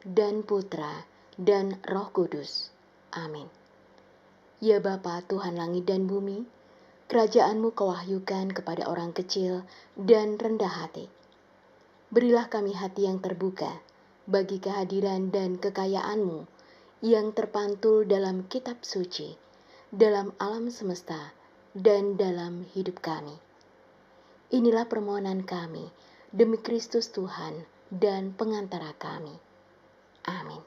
dan Putra, dan Roh Kudus. Amin. Ya Bapa Tuhan langit dan bumi, kerajaan-Mu Kau wahyukan kepada orang kecil dan rendah hati. Berilah kami hati yang terbuka bagi kehadiran dan kekayaan-Mu yang terpantul dalam kitab suci, dalam alam semesta, dan dalam hidup kami. Inilah permohonan kami demi Kristus Tuhan dan pengantara kami. Amin.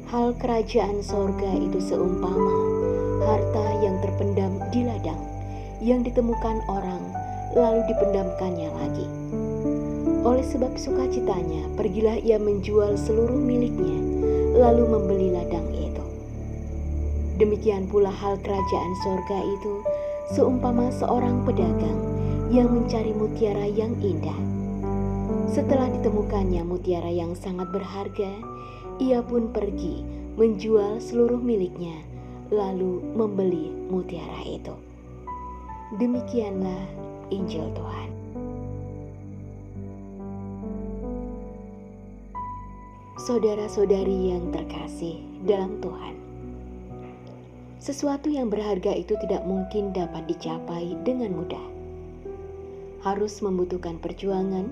Hal kerajaan sorga itu seumpama harta yang terpendam di ladang, yang ditemukan orang, lalu dipendamkannya lagi. Oleh sebab sukacitanya, pergilah ia menjual seluruh miliknya, lalu membeli ladang itu. Demikian pula hal kerajaan sorga itu, seumpama seorang pedagang yang mencari mutiara yang indah. Setelah ditemukannya mutiara yang sangat berharga, ia pun pergi menjual seluruh miliknya, lalu membeli mutiara itu. Demikianlah Injil Tuhan. Saudara-saudari yang terkasih dalam Tuhan, sesuatu yang berharga itu tidak mungkin dapat dicapai dengan mudah. Harus membutuhkan perjuangan,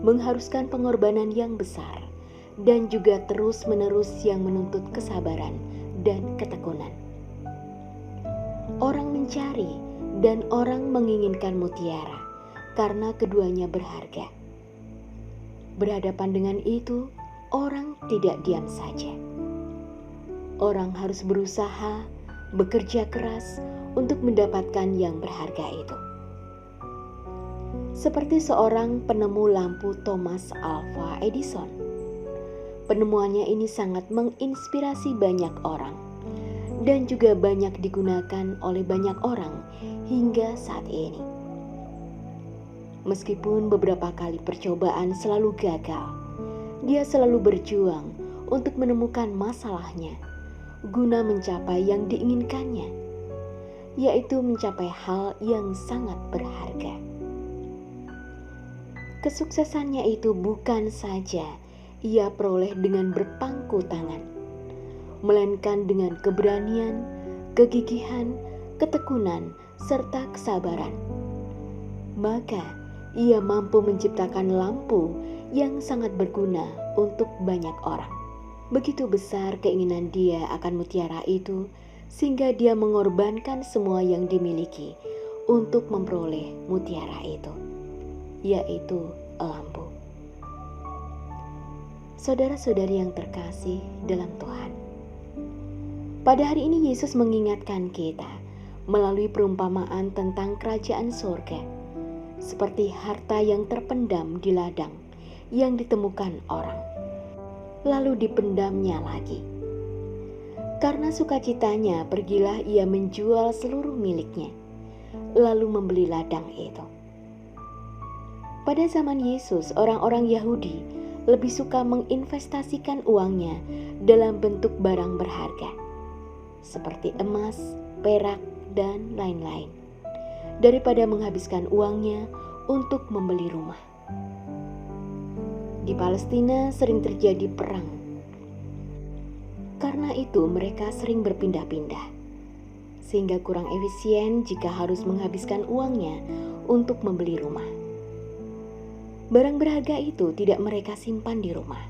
mengharuskan pengorbanan yang besar, dan juga terus-menerus yang menuntut kesabaran dan ketekunan. Orang mencari dan orang menginginkan mutiara karena keduanya berharga. Berhadapan dengan itu, orang tidak diam saja. Orang harus berusaha, bekerja keras untuk mendapatkan yang berharga itu. Seperti seorang penemu lampu Thomas Alva Edison. Penemuannya ini sangat menginspirasi banyak orang dan juga banyak digunakan oleh banyak orang hingga saat ini. Meskipun beberapa kali percobaan selalu gagal, dia selalu berjuang untuk menemukan masalahnya guna mencapai yang diinginkannya, yaitu mencapai hal yang sangat berharga. Kesuksesannya itu bukan saja ia peroleh dengan berpangku tangan, melainkan dengan keberanian, kegigihan, ketekunan, serta kesabaran. Maka ia mampu menciptakan lampu yang sangat berguna untuk banyak orang. Begitu besar keinginan dia akan mutiara itu, sehingga dia mengorbankan semua yang dimiliki untuk memperoleh mutiara itu, yaitu lampu. Saudara-saudari yang terkasih dalam Tuhan, pada hari ini Yesus mengingatkan kita melalui perumpamaan tentang kerajaan surga, seperti harta yang terpendam di ladang yang ditemukan orang, lalu dipendamnya lagi. Karena sukacitanya, pergilah ia menjual seluruh miliknya, lalu membeli ladang itu. Pada zaman Yesus, orang-orang Yahudi lebih suka menginvestasikan uangnya dalam bentuk barang berharga, seperti emas, perak, dan lain-lain, daripada menghabiskan uangnya untuk membeli rumah. Di Palestina sering terjadi perang. Karena itu mereka sering berpindah-pindah, sehingga kurang efisien jika harus menghabiskan uangnya untuk membeli rumah. Barang berharga itu tidak mereka simpan di rumah,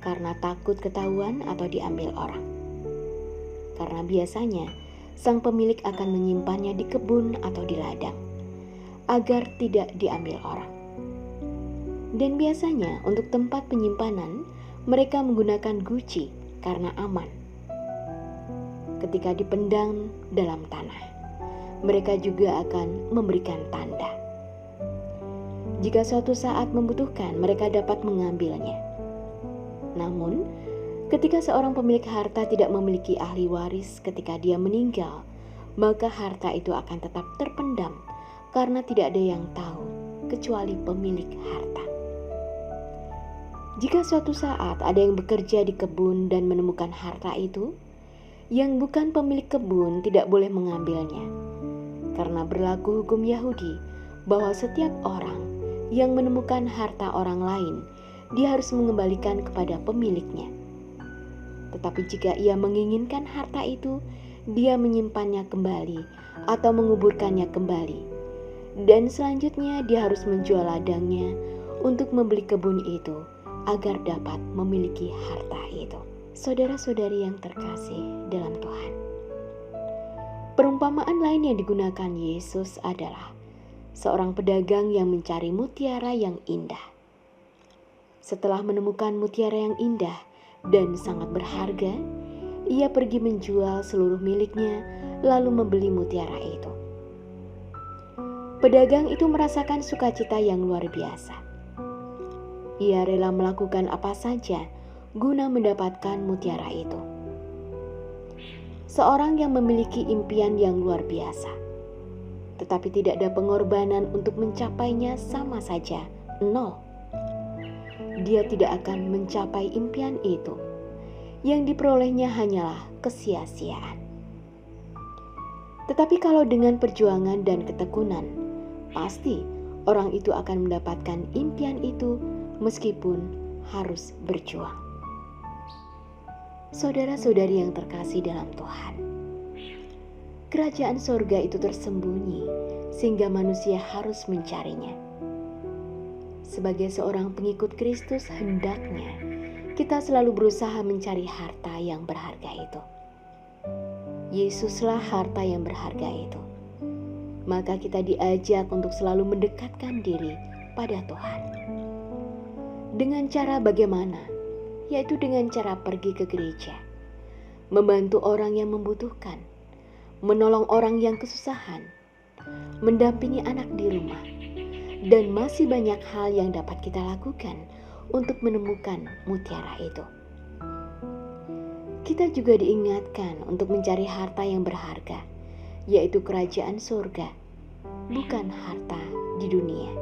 karena takut ketahuan atau diambil orang. Karena biasanya sang pemilik akan menyimpannya di kebun atau di ladang, agar tidak diambil orang. Dan biasanya untuk tempat penyimpanan, mereka menggunakan guci karena aman. Ketika dipendam dalam tanah, mereka juga akan memberikan tanda. Jika suatu saat membutuhkan, mereka dapat mengambilnya. Namun, ketika seorang pemilik harta tidak memiliki ahli waris ketika dia meninggal, maka harta itu akan tetap terpendam karena tidak ada yang tahu kecuali pemilik harta. Jika suatu saat ada yang bekerja di kebun dan menemukan harta itu, yang bukan pemilik kebun tidak boleh mengambilnya. Karena berlaku hukum Yahudi bahwa setiap orang yang menemukan harta orang lain, dia harus mengembalikan kepada pemiliknya. Tetapi jika ia menginginkan harta itu, dia menyimpannya kembali atau menguburkannya kembali. Dan selanjutnya dia harus menjual ladangnya untuk membeli kebun itu agar dapat memiliki harta itu. Saudara-saudari yang terkasih dalam Tuhan, perumpamaan lain yang digunakan Yesus adalah seorang pedagang yang mencari mutiara yang indah. Setelah menemukan mutiara yang indah dan sangat berharga, ia pergi menjual seluruh miliknya lalu membeli mutiara itu. Pedagang itu merasakan sukacita yang luar biasa. Ia rela melakukan apa saja guna mendapatkan mutiara itu. Seorang yang memiliki impian yang luar biasa, tetapi tidak ada pengorbanan untuk mencapainya, sama saja nol. Dia tidak akan mencapai impian itu. Yang diperolehnya hanyalah kesia-siaan. Tetapi kalau dengan perjuangan dan ketekunan, pasti orang itu akan mendapatkan impian itu meskipun harus berjuang. Saudara-saudari yang terkasih dalam Tuhan, kerajaan sorga itu tersembunyi sehingga manusia harus mencarinya. Sebagai seorang pengikut Kristus, hendaknya kita selalu berusaha mencari harta yang berharga itu. Yesuslah harta yang berharga itu. Maka kita diajak untuk selalu mendekatkan diri pada Tuhan. Dengan cara bagaimana? Yaitu dengan cara pergi ke gereja, membantu orang yang membutuhkan, menolong orang yang kesusahan, mendampingi anak di rumah, dan masih banyak hal yang dapat kita lakukan untuk menemukan mutiara itu. Kita juga diingatkan untuk mencari harta yang berharga, yaitu kerajaan surga, bukan harta di dunia.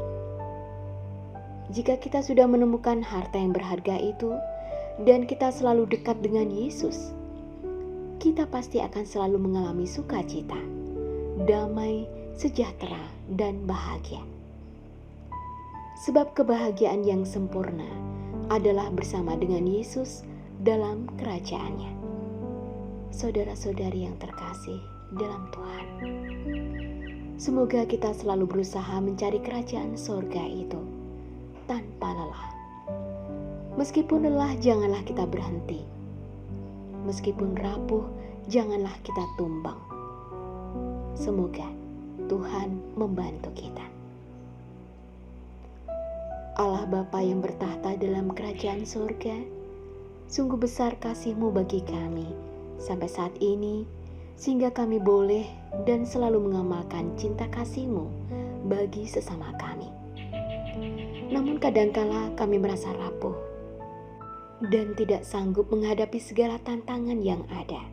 Jika kita sudah menemukan harta yang berharga itu, dan kita selalu dekat dengan Yesus, kita pasti akan selalu mengalami sukacita, damai, sejahtera, dan bahagia. Sebab kebahagiaan yang sempurna adalah bersama dengan Yesus dalam kerajaannya. Saudara-saudari yang terkasih dalam Tuhan, semoga kita selalu berusaha mencari kerajaan sorga itu tanpa lelah. Meskipun lelah, janganlah kita berhenti. Meskipun rapuh, janganlah kita tumbang. Semoga Tuhan membantu kita. Allah Bapa yang bertahta dalam kerajaan surga, sungguh besar kasih-Mu bagi kami sampai saat ini, sehingga kami boleh dan selalu mengamalkan cinta kasih-Mu bagi sesama kami. Namun kadangkala kami merasa rapuh dan tidak sanggup menghadapi segala tantangan yang ada.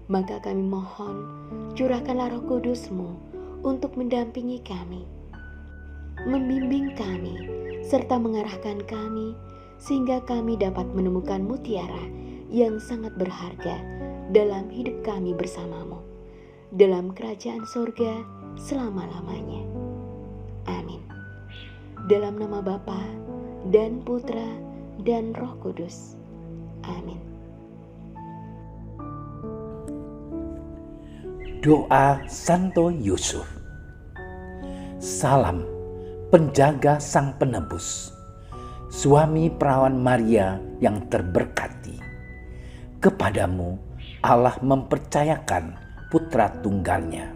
Maka kami mohon, curahkanlah Roh Kudus-Mu untuk mendampingi kami, membimbing kami, serta mengarahkan kami, sehingga kami dapat menemukan mutiara yang sangat berharga dalam hidup kami bersama-Mu, dalam kerajaan surga selama-lamanya. Amin. Dalam nama Bapa dan Putra dan Roh Kudus. Amin. Doa Santo Yusuf. Salam penjaga Sang Penebus, suami perawan Maria yang terberkati. Kepadamu Allah mempercayakan putra tunggalnya.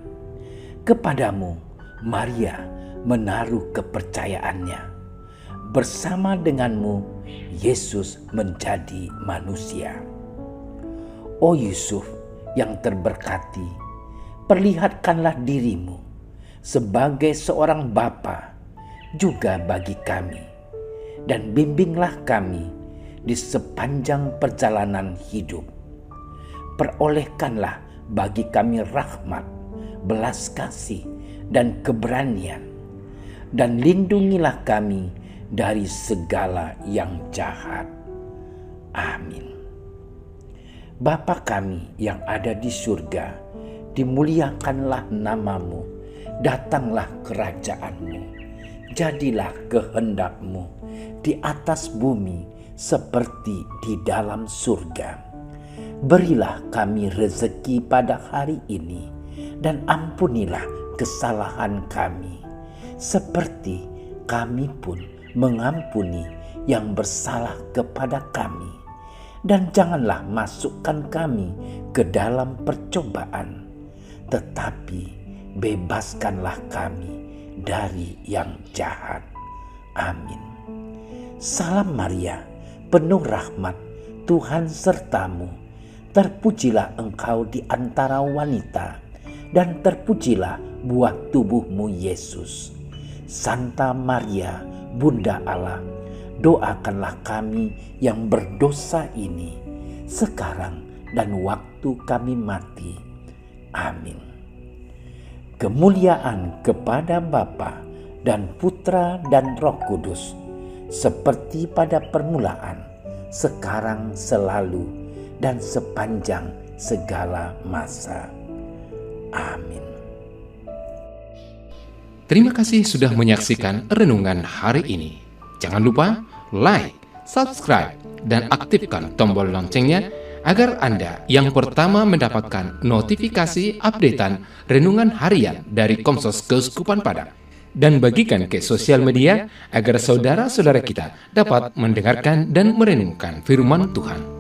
Kepadamu Maria menaruh kepercayaannya. Bersama denganmu Yesus menjadi manusia. O Yusuf yang terberkati, perlihatkanlah dirimu sebagai seorang bapa juga bagi kami, dan bimbinglah kami di sepanjang perjalanan hidup. Perolehkanlah bagi kami rahmat, belas kasih, dan keberanian, dan lindungilah kami dari segala yang jahat. Amin. Bapa kami yang ada di surga, dimuliakanlah namamu, datanglah kerajaanmu, jadilah kehendak-Mu di atas bumi seperti di dalam surga. Berilah kami rezeki pada hari ini, dan ampunilah kesalahan kami, seperti kami pun mengampuni yang bersalah kepada kami. Dan janganlah masukkan kami ke dalam percobaan, tetapi bebaskanlah kami dari yang jahat. Amin. Salam Maria, penuh rahmat, Tuhan sertamu. Terpujilah engkau di antara wanita, dan terpujilah buah tubuhmu Yesus. Santa Maria, Bunda Allah, doakanlah kami yang berdosa ini, sekarang dan waktu kami mati. Amin. Kemuliaan kepada Bapa dan Putra dan Roh Kudus, seperti pada permulaan, sekarang, selalu, dan sepanjang segala masa. Amin. Terima kasih sudah menyaksikan renungan hari ini. Jangan lupa like, subscribe, dan aktifkan tombol loncengnya agar Anda yang pertama mendapatkan notifikasi updatean renungan harian dari Komsos Keuskupan Padang. Dan bagikan ke sosial media agar saudara-saudara kita dapat mendengarkan dan merenungkan firman Tuhan.